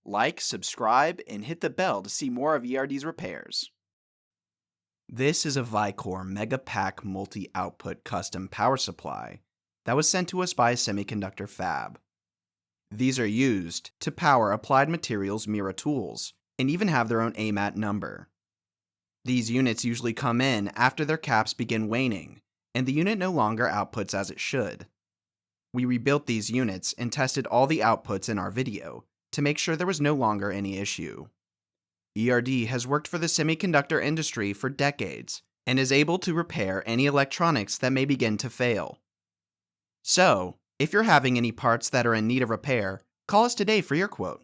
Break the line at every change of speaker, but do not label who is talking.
Like, subscribe, and hit the bell to see more of ERD's repairs. This is a Vicor MegaPAC multi-output custom power supply that was sent to us by a semiconductor fab. These are used to power Applied Materials Mirra tools and even have their own AMAT number. These units usually come in after their caps begin waning and the unit no longer outputs as it should. We rebuilt these units and tested all the outputs in our video to make sure there was no longer any issue. ERD has worked for the semiconductor industry for decades and is able to repair any electronics that may begin to fail. So, if you're having any parts that are in need of repair, call us today for your quote.